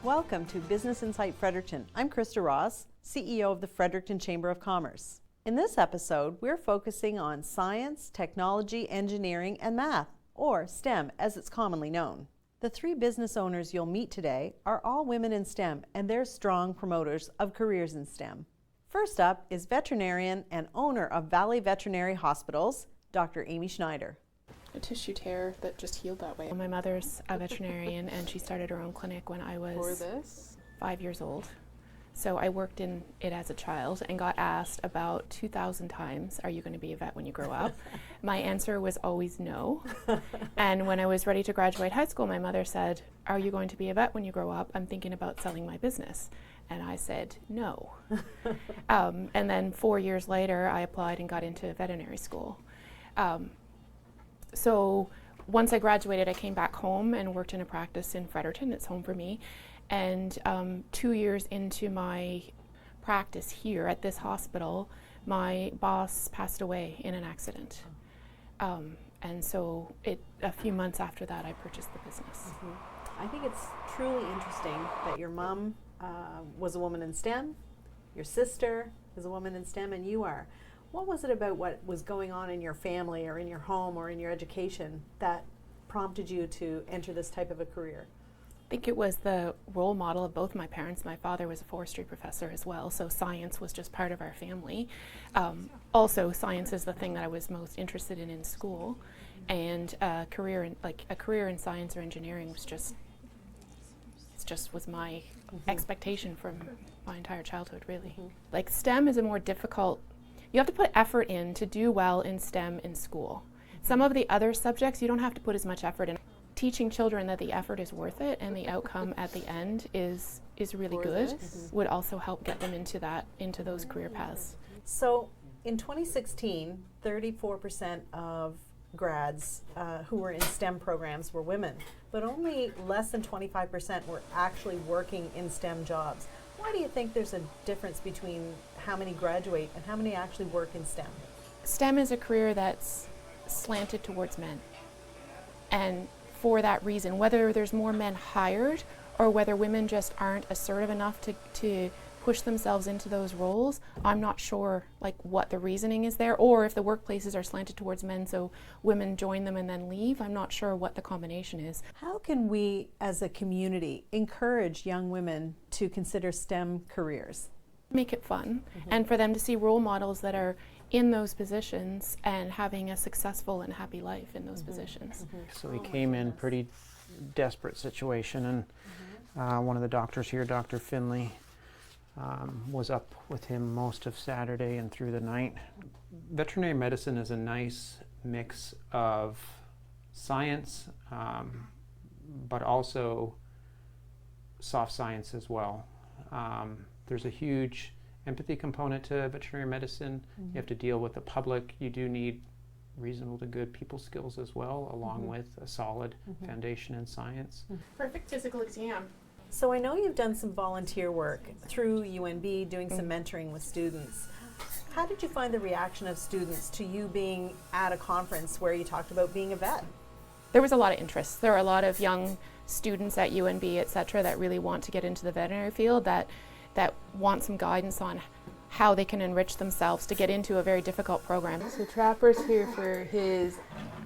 Welcome to Business Insight Fredericton. I'm Krista Ross, CEO of the Fredericton Chamber of Commerce. In this episode, we're focusing on science, technology, engineering, and math, or STEM as it's commonly known. The three business owners you'll meet today are all women in STEM, and they're strong promoters of careers in STEM. First up is veterinarian and owner of Valley Veterinary Hospitals, Dr. Amy Schneider. A tissue tear that just healed that way. My mother's a veterinarian and she started her own clinic when I was 5 years old. So I worked in it as a child and got asked about 2,000 times, are you going to be a vet when you grow up? My answer was always no. And when I was ready to graduate high school, my mother said, are you going to be a vet when you grow up? I'm thinking about selling my business. And I said, no. And then 4 years later, I applied and got into veterinary school. So once I graduated, I came back home and worked in a practice in Fredericton. It's home for me. And 2 years into my practice here at this hospital, my boss passed away in an accident. And so a few months after that, I purchased the business. Mm-hmm. I think it's truly interesting that your mom was a woman in STEM, your sister is a woman in STEM, and you are. What was it about what was going on in your family or in your home or in your education that prompted you to enter this type of a career? I think it was the role model of both my parents. My father was a forestry professor as well, so science was just part of our family. Also, science is the thing that I was most interested in school, and a career in science or engineering was just was my expectation from my entire childhood, really. Like STEM is a more difficult. You have to put effort in to do well in STEM in school. Some of the other subjects you don't have to put as much effort in. Teaching children that the effort is worth it and the outcome at the end is really good would also help get them into those career paths. So in 2016, 34% of grads who were in STEM programs were women, but only less than 25% were actually working in STEM jobs. Why do you think there's a difference between how many graduate and how many actually work in STEM? STEM is a career that's slanted towards men. And for that reason, whether there's more men hired or whether women just aren't assertive enough to push themselves into those roles, I'm not sure what the reasoning is there, or if the workplaces are slanted towards men so women join them and then leave. I'm not sure what the combination is. How can we as a community encourage young women to consider STEM careers? Make it fun, and for them to see role models that are in those positions and having a successful and happy life in those positions. So he came in pretty desperate situation, and one of the doctors here, Dr. Finley, was up with him most of Saturday and through the night. Veterinary medicine is a nice mix of science, but also soft science as well. There's a huge empathy component to veterinary medicine. You have to deal with the public. You do need reasonable to good people skills as well, along with a solid foundation in science. Perfect physical exam. So I know you've done some volunteer work through UNB, doing some mentoring with students. How did you find the reaction of students to you being at a conference where you talked about being a vet? There was a lot of interest. There are a lot of young students at UNB, et cetera, that really want to get into the veterinary field, that want some guidance on how they can enrich themselves to get into a very difficult program. So Trapper's here for his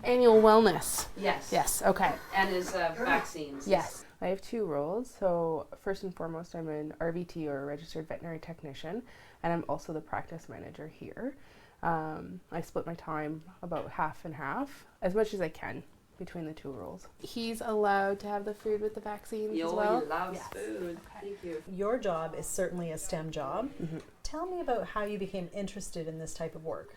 annual wellness. Yes. Yes, okay. And his vaccines. Yes. I have two roles. So first and foremost, I'm an RVT, or a registered veterinary technician, and I'm also the practice manager here. I split my time about half and half, as much as I can, between the two roles. He's allowed to have the food with the vaccines as well? He loves food. Okay. Thank you. Your job is certainly a STEM job. Tell me about how you became interested in this type of work.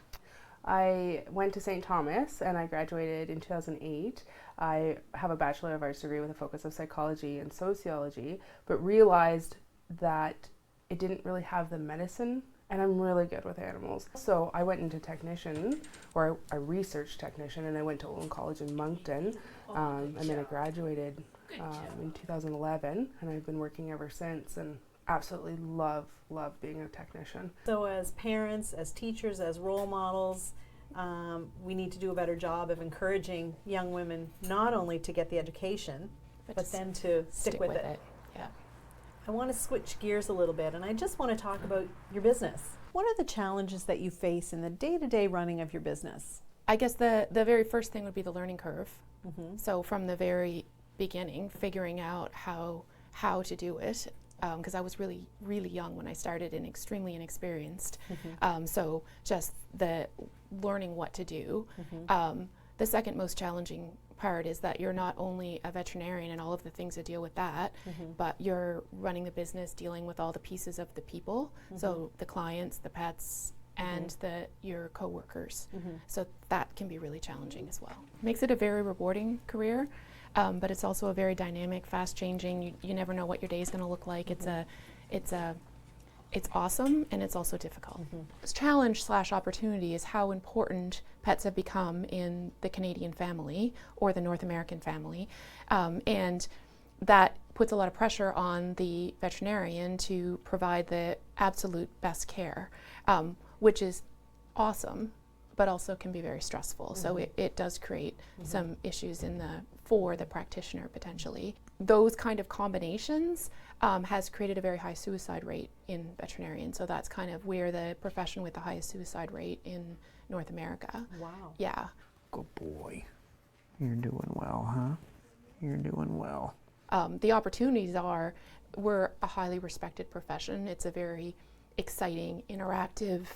I went to St. Thomas and I graduated in 2008. I have a Bachelor of Arts degree with a focus of psychology and sociology, but realized that it didn't really have the medicine, and I'm really good with animals. So I went into technician, or I researched technician, and I went to Olin College in Moncton, and then I graduated in 2011, and I've been working ever since, and absolutely love being a technician. So as parents, as teachers, as role models, we need to do a better job of encouraging young women not only to get the education, but then to stick with it. Yeah. I want to switch gears a little bit, and I just want to talk about your business. What are the challenges that you face in the day-to-day running of your business? I guess the very first thing would be the learning curve. So from the very beginning, figuring out how to do it, because I was really, really young when I started and extremely inexperienced. So just the learning what to do. The second most challenging part is that you're not only a veterinarian and all of the things that deal with that, but you're running the business, dealing with all the pieces of the people, so the clients, the pets, and your co-workers. So that can be really challenging as well. Makes it a very rewarding career, but it's also a very dynamic, fast-changing. You never know what your day is going to look like. It's awesome, and it's also difficult. Challenge / opportunity is how important pets have become in the Canadian family or the North American family, and that puts a lot of pressure on the veterinarian to provide the absolute best care, which is awesome, but also can be very stressful. So it does create some issues for the practitioner potentially. Those kind of combinations has created a very high suicide rate in veterinarians. So that's kind of where the profession with the highest suicide rate in North America. Wow. Yeah. Good boy. You're doing well, huh? You're doing well. The opportunities we're a highly respected profession. It's a very exciting, interactive,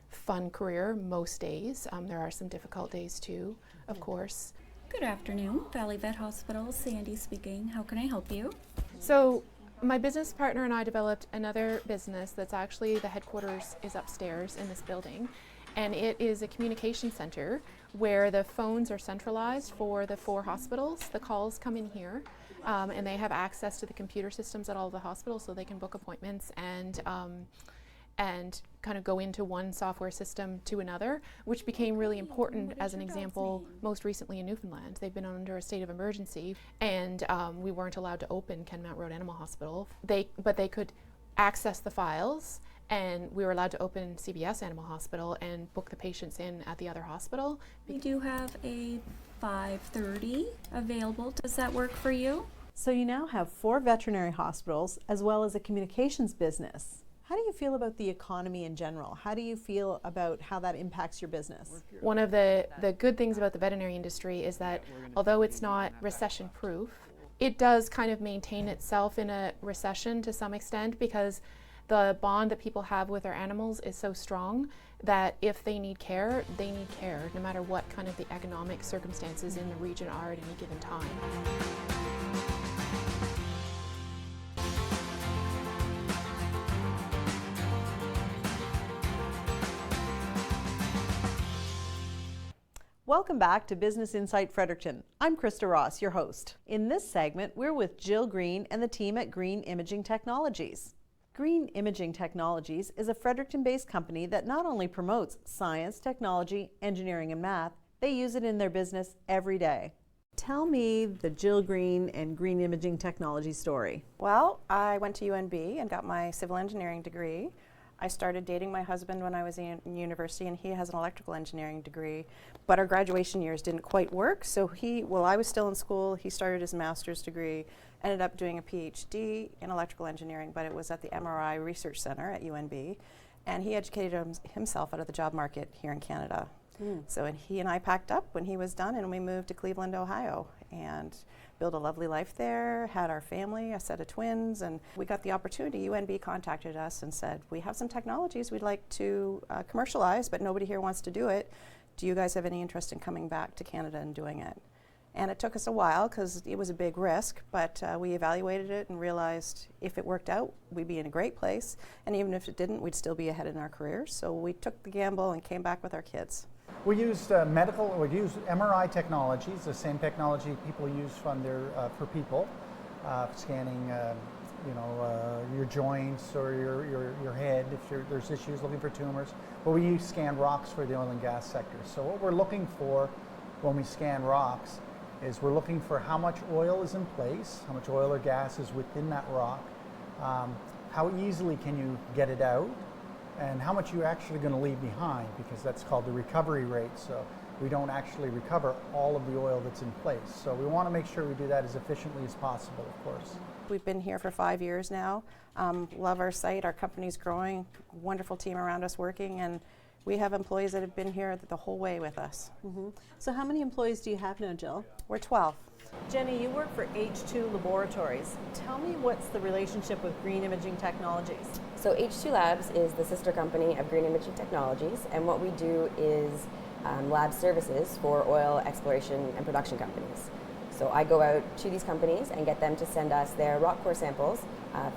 fun career most days. There are some difficult days too, of course. Good afternoon, Valley Vet Hospital, Sandy speaking. How can I help you? So my business partner and I developed another business that's actually the headquarters is upstairs in this building, and it is a communication center where the phones are centralized for the 4 hospitals. The calls come in here, and they have access to the computer systems at all the hospitals, so they can book appointments and kind of go into one software system to another, which became really important as an example most recently in Newfoundland. They've been under a state of emergency, and we weren't allowed to open Kenmount Road Animal Hospital. But they could access the files, and we were allowed to open CBS Animal Hospital and book the patients in at the other hospital. We do have a 5:30 available. Does that work for you? So you now have 4 veterinary hospitals as well as a communications business. How do you feel about the economy in general? How do you feel about how that impacts your business? One of the good things about the veterinary industry is that although it's not recession proof, it does kind of maintain itself in a recession to some extent, because the bond that people have with their animals is so strong that if they need care, no matter what kind of the economic circumstances in the region are at any given time. Welcome back to Business Insight Fredericton. I'm Krista Ross, your host. In this segment, we're with Jill Green and the team at Green Imaging Technologies. Green Imaging Technologies is a Fredericton-based company that not only promotes science, technology, engineering, and math, they use it in their business every day. Tell me the Jill Green and Green Imaging Technologies story. Well, I went to UNB and got my civil engineering degree. I started dating my husband when I was in university, and he has an electrical engineering degree. But our graduation years didn't quite work, so while I was still in school, he started his master's degree, ended up doing a PhD in electrical engineering, but it was at the MRI Research Center at UNB, and he educated himself out of the job market here in Canada. So he and I packed up when he was done, and we moved to Cleveland, Ohio, and built a lovely life there, had our family, a set of twins, and we got the opportunity. UNB contacted us and said, we have some technologies we'd like to commercialize, but nobody here wants to do it. Do you guys have any interest in coming back to Canada and doing it? And it took us a while because it was a big risk, but we evaluated it and realized if it worked out, we'd be in a great place, and even if it didn't, we'd still be ahead in our careers. So we took the gamble and came back with our kids. We used we used MRI technologies, the same technology people use for people, scanning, your joints or your head if there's issues looking for tumors. But we scan rocks for the oil and gas sector. So what we're looking for when we scan rocks is we're looking for how much oil is in place, how much oil or gas is within that rock, how easily can you get it out, and how much you're actually going to leave behind, because that's called the recovery rate. So we don't actually recover all of the oil that's in place. So we want to make sure we do that as efficiently as possible, of course. We've been here for 5 years now. Love our site. Our company's growing. Wonderful team around us working, and we have employees that have been here the whole way with us. So how many employees do you have now, Jill? We're 12. Jenny, you work for H2 Laboratories. Tell me what's the relationship with Green Imaging Technologies? So H2 Labs is the sister company of Green Imaging Technologies, and what we do is lab services for oil exploration and production companies. So I go out to these companies and get them to send us their rock core samples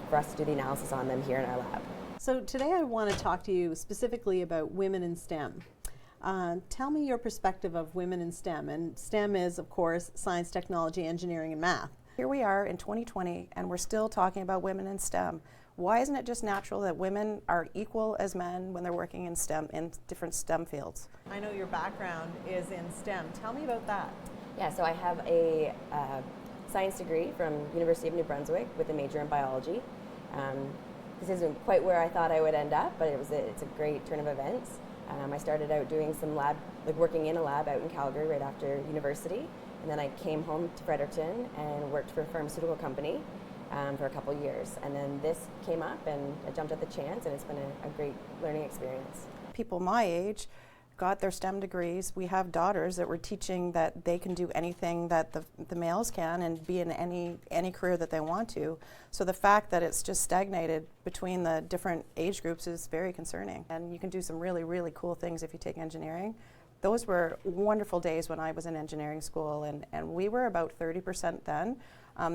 for us to do the analysis on them here in our lab. So today I want to talk to you specifically about women in STEM. Tell me your perspective of women in STEM, and STEM is, of course, science, technology, engineering, and math. Here we are in 2020, and we're still talking about women in STEM. Why isn't it just natural that women are equal as men when they're working in STEM, in different STEM fields? I know your background is in STEM. Tell me about that. Yeah, so I have a science degree from University of New Brunswick with a major in biology. This isn't quite where I thought I would end up, but it's a great turn of events. I started out doing some lab, working in a lab out in Calgary right after university, and then I came home to Fredericton and worked for a pharmaceutical company for a couple years. And then this came up and I jumped at the chance, and it's been a great learning experience. People my age got their STEM degrees. We have daughters that we're teaching that they can do anything that the males can and be in any career that they want to. So the fact that it's just stagnated between the different age groups is very concerning. And you can do some really, really cool things if you take engineering. Those were wonderful days when I was in engineering school, and we were about 30% then.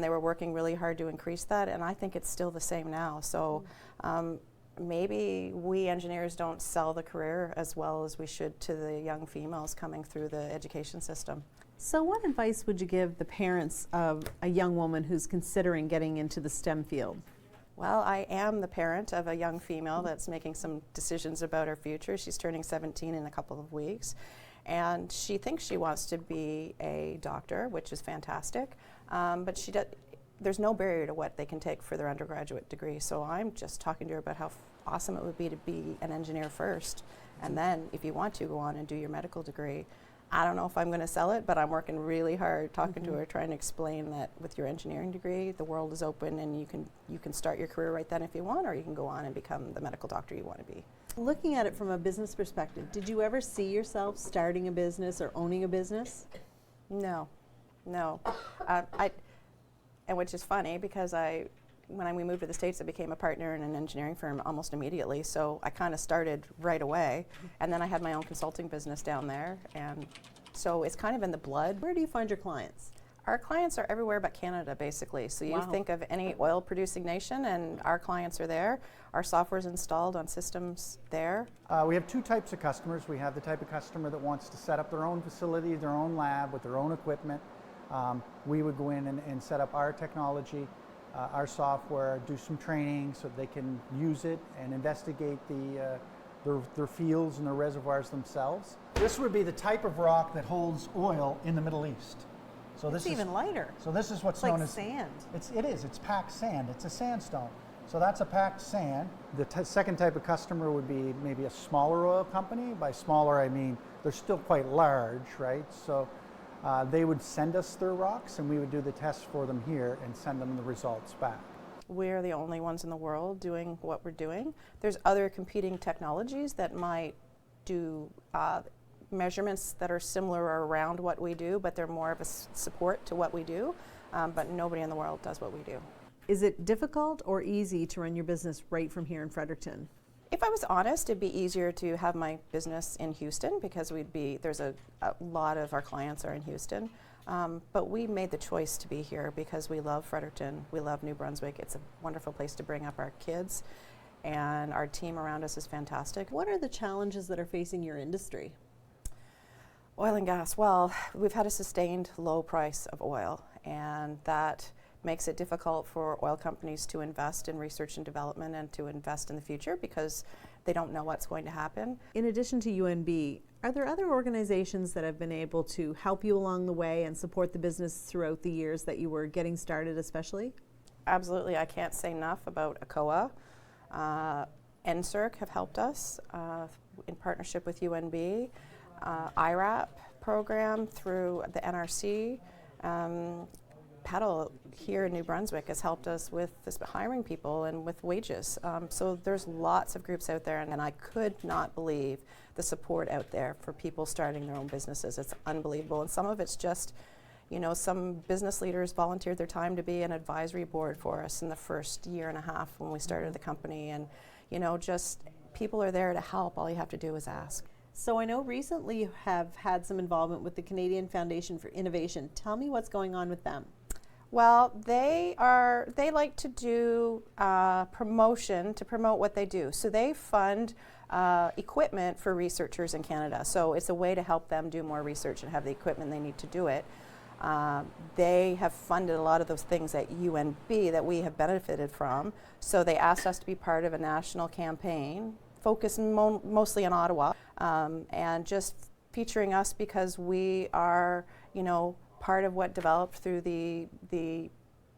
They were working really hard to increase that, and I think it's still the same now. So maybe we engineers don't sell the career as well as we should to the young females coming through the education system. So what advice would you give the parents of a young woman who's considering getting into the STEM field? Well, I am the parent of a young female that's making some decisions about her future. She's turning 17 in a couple of weeks, and she thinks she wants to be a doctor, which is fantastic, but there's no barrier to what they can take for their undergraduate degree. So I'm just talking to her about how awesome it would be to be an engineer first, and then if you want to go on and do your medical degree. I don't know if I'm going to sell it, but I'm working really hard talking to her, trying to explain that with your engineering degree, the world is open, and you can start your career right then if you want, or you can go on and become the medical doctor you want to be. Looking at it from a business perspective, did you ever see yourself starting a business or owning a business? No. And which is funny because when we moved to the States, I became a partner in an engineering firm almost immediately. So I kind of started right away. And then I had my own consulting business down there. And so it's kind of in the blood. Where do you find your clients? Our clients are everywhere but Canada, basically. So you Wow. think of any oil-producing nation, and our clients are there. Our software is installed on systems there. We have two types of customers. We have the type of customer that wants to set up their own facility, their own lab with their own equipment. We would go in and set up our technology, our software, do some training so they can use it and investigate their fields and their reservoirs themselves. This would be the type of rock that holds oil in the Middle East. So It's even lighter. So this is what's It's known like as sand. It's packed sand. It's a sandstone. So that's a packed sand. The second type of customer would be maybe a smaller oil company. By smaller, I mean they're still quite large, right? So they would send us their rocks, and we would do the tests for them here and send them the results back. We're the only ones in the world doing what we're doing. There's other competing technologies that might do measurements that are similar or around what we do, but they're more of a support to what we do, but nobody in the world does what we do. Is it difficult or easy to run your business right from here in Fredericton? If I was honest, it'd be easier to have my business in Houston because there's a lot of our clients are in Houston, but we made the choice to be here because we love Fredericton, we love New Brunswick. It's a wonderful place to bring up our kids, and our team around us is fantastic. What are the challenges that are facing your industry? Oil and gas. Well, we've had a sustained low price of oil, and that makes it difficult for oil companies to invest in research and development and to invest in the future because they don't know what's going to happen. In addition to UNB, are there other organizations that have been able to help you along the way and support the business throughout the years that you were getting started especially? Absolutely. I can't say enough about ACOA. NSERC have helped us in partnership with UNB. IRAP program through the NRC. Petal here in New Brunswick has helped us with this hiring people and with wages. So there's lots of groups out there, and I could not believe the support out there for people starting their own businesses. It's unbelievable, and some of it's just, you know, some business leaders volunteered their time to be an advisory board for us in the first year and a half when we started the company, and you know, just people are there to help. All you have to do is ask. So I know recently you have had some involvement with the Canadian Foundation for Innovation. Tell me what's going on with them. Well, they like to do promotion to promote what they do. So they fund equipment for researchers in Canada. So it's a way to help them do more research and have the equipment they need to do it. They have funded a lot of those things at UNB that we have benefited from. So they asked us to be part of a national campaign focused mostly on Ottawa, and just featuring us because we are, you know, part of what developed through the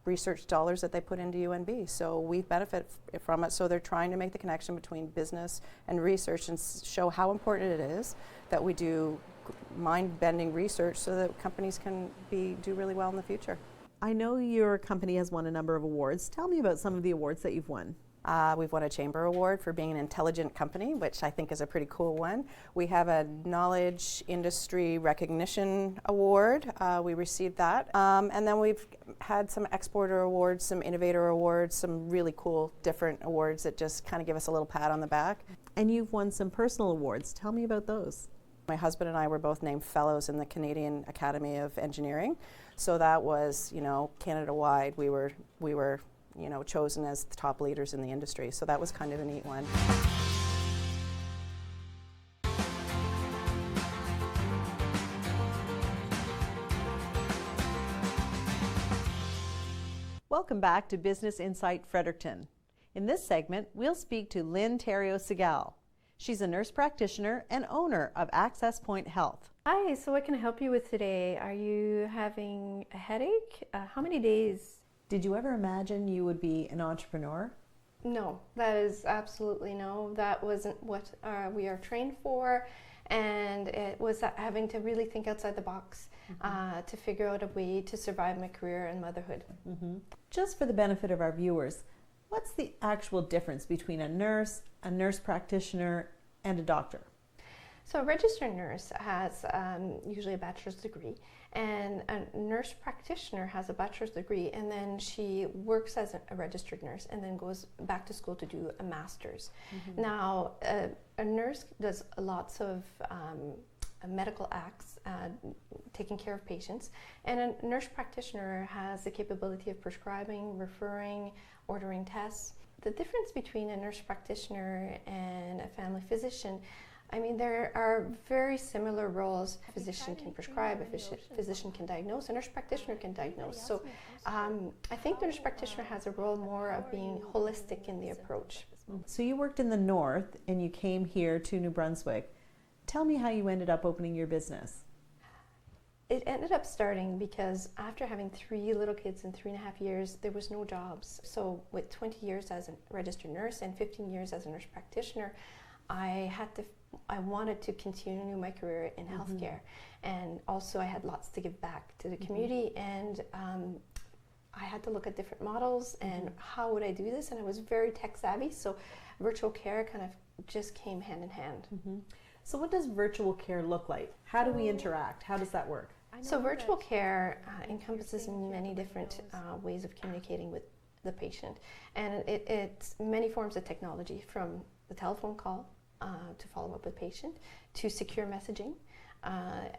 research dollars that they put into UNB. So we benefit from it. So they're trying to make the connection between business and research and show how important it is that we do mind-bending research so that companies can do really well in the future. I know your company has won a number of awards. Tell me about some of the awards that you've won. We've won a Chamber Award for being an intelligent company, which I think is a pretty cool one. We have a Knowledge Industry Recognition Award. We received that. And then we've had some Exporter Awards, some Innovator Awards, some really cool different awards that just kind of give us a little pat on the back. And you've won some personal awards. Tell me about those. My husband and I were both named fellows in the Canadian Academy of Engineering. So that was, you know, Canada-wide. We were you know, chosen as the top leaders in the industry. So that was kind of a neat one. Welcome back to Business Insight Fredericton. In this segment, we'll speak to Lynn Theriault-Segal. She's a nurse practitioner and owner of Access Point Health. Hi, so what can I help you with today? Are you having a headache? How many days? Did you ever imagine you would be an entrepreneur? No, that is absolutely no. That wasn't what we are trained for, and it was having to really think outside the box to figure out a way to survive my career and motherhood. Just for the benefit of our viewers, what's the actual difference between a nurse practitioner, and a doctor? So a registered nurse has usually a bachelor's degree, and a nurse practitioner has a bachelor's degree, and then she works as a registered nurse and then goes back to school to do a master's. Now, a nurse does lots of medical acts, taking care of patients, and a nurse practitioner has the capability of prescribing, referring, ordering tests. The difference between a nurse practitioner and a family physician, I mean, there are very similar roles. A physician can prescribe, a physician can diagnose, a nurse practitioner can diagnose. So I think the nurse practitioner has a role more of being holistic in the approach. So you worked in the north and you came here to New Brunswick. Tell me how you ended up opening your business. It ended up starting because after having 3 little kids in 3.5 years, there was no jobs. So with 20 years as a registered nurse and 15 years as a nurse practitioner, I wanted to continue my career in healthcare, and also I had lots to give back to the community, and I had to look at different models and how would I do this, and I was very tech savvy, so virtual care kind of just came hand in hand. So what does virtual care look like? How do we interact? How does that work? So virtual care encompasses many different ways of communicating with the patient, and it's many forms of technology, from the telephone call to follow up with patient, to secure messaging,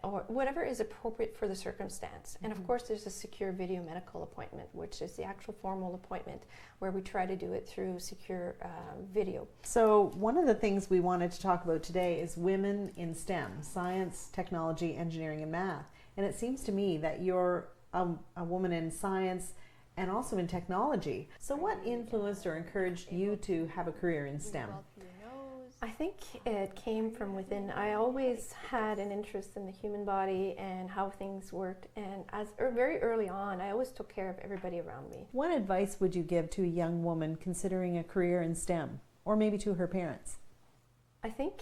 or whatever is appropriate for the circumstance. And of course there's a secure video medical appointment, which is the actual formal appointment where we try to do it through secure video. So one of the things we wanted to talk about today is women in STEM, science, technology, engineering, and math. And it seems to me that you're a woman in science and also in technology. So what influenced or encouraged you to have a career in STEM? I think it came from within. I always had an interest in the human body and how things worked, and very early on, I always took care of everybody around me. What advice would you give to a young woman considering a career in STEM, or maybe to her parents? I think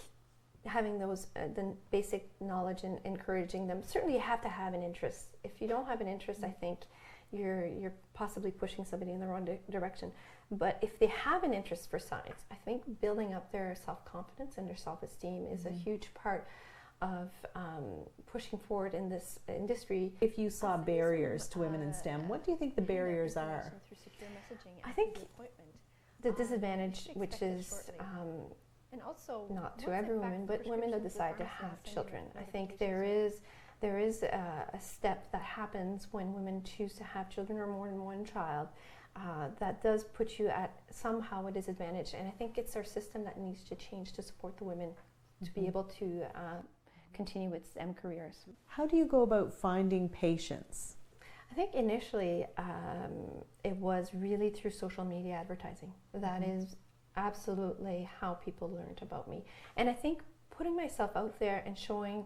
having those the basic knowledge and encouraging them. Certainly you have to have an interest. If you don't have an interest, I think you're possibly pushing somebody in the wrong direction. But if they have an interest for science, I think building up their self-confidence and their self-esteem is a huge part of pushing forward in this industry. If you saw barriers to women in STEM, what do you think the barriers are? I think the disadvantage, which is not to every woman, but women that decide to have children. I think there is a step that happens when women choose to have children or more than one child that does put you at somehow a disadvantage. And I think it's our system that needs to change to support the women to be able to continue with STEM careers. How do you go about finding patients? I think initially it was really through social media advertising. That is absolutely how people learned about me. And I think putting myself out there and showing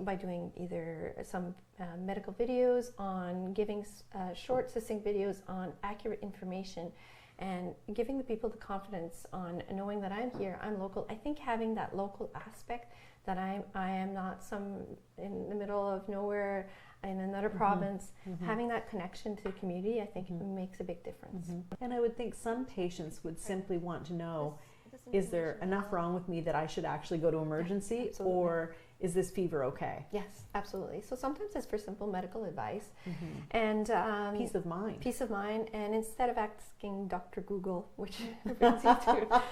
by doing either some medical videos, on giving short, succinct videos on accurate information, and giving the people the confidence on knowing that I'm here, I'm local. I think having that local aspect, that I am not some in the middle of nowhere in another province, having that connection to the community, I think makes a big difference. And I would think some patients would simply want to know, is there enough wrong with me that I should actually go to emergency, or is this fever okay? Yes, absolutely. So sometimes it's for simple medical advice and peace of mind. Peace of mind, and instead of asking Dr. Google, which brings you to,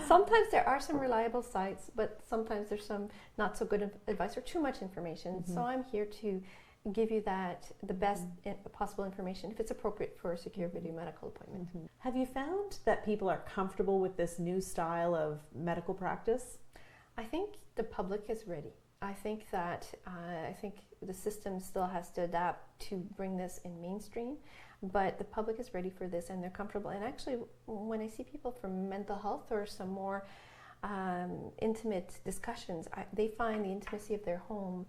sometimes there are some reliable sites, but sometimes there's some not so good advice or too much information. So I'm here to give you the best possible information if it's appropriate for a secure video medical appointment. Have you found that people are comfortable with this new style of medical practice? I think the public is ready. I think that the system still has to adapt to bring this in mainstream, but the public is ready for this and they're comfortable. And actually, when I see people from mental health or some more intimate discussions, they find the intimacy of their home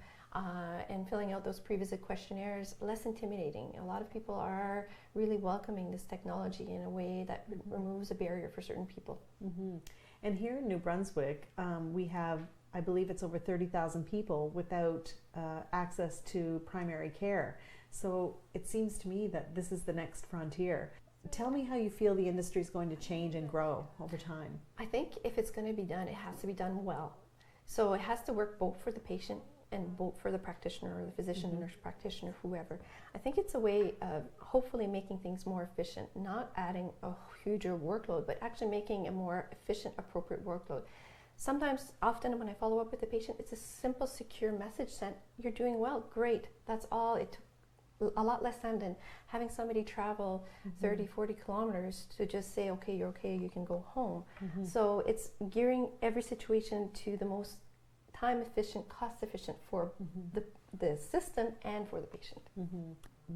and filling out those pre-visit questionnaires less intimidating. A lot of people are really welcoming this technology in a way that removes a barrier for certain people. And here in New Brunswick, we have, I believe it's over 30,000 people without access to primary care. So it seems to me that this is the next frontier. Tell me how you feel the industry is going to change and grow over time. I think if it's going to be done, it has to be done well. So it has to work both for the patient and both for the practitioner or the physician, the nurse practitioner, whoever. I think it's a way of hopefully making things more efficient, not adding a huger workload, but actually making a more efficient, appropriate workload. Sometimes, often when I follow up with the patient, it's a simple, secure message sent, you're doing well, great, that's all. It took a lot less time than having somebody travel 30, 40 kilometers to just say, okay, you're okay, you can go home. So it's gearing every situation to the most time efficient, cost efficient for the system and for the patient.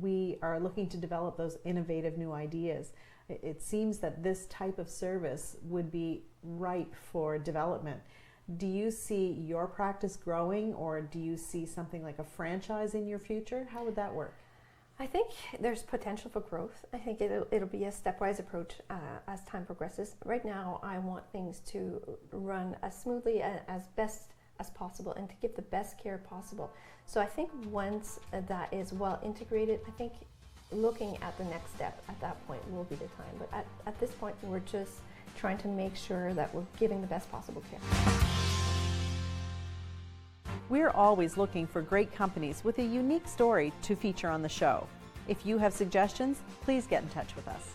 We are looking to develop those innovative new ideas. It seems that this type of service would be ripe for development. Do you see your practice growing, or do you see something like a franchise in your future? How would that work? I think there's potential for growth. I think it'll be a stepwise approach as time progresses. Right now, I want things to run as smoothly as best as possible and to give the best care possible. So I think once that is well integrated, I think looking at the next step at that point will be the time. But at this point, we're just trying to make sure that we're giving the best possible care. We're always looking for great companies with a unique story to feature on the show. If you have suggestions, please get in touch with us.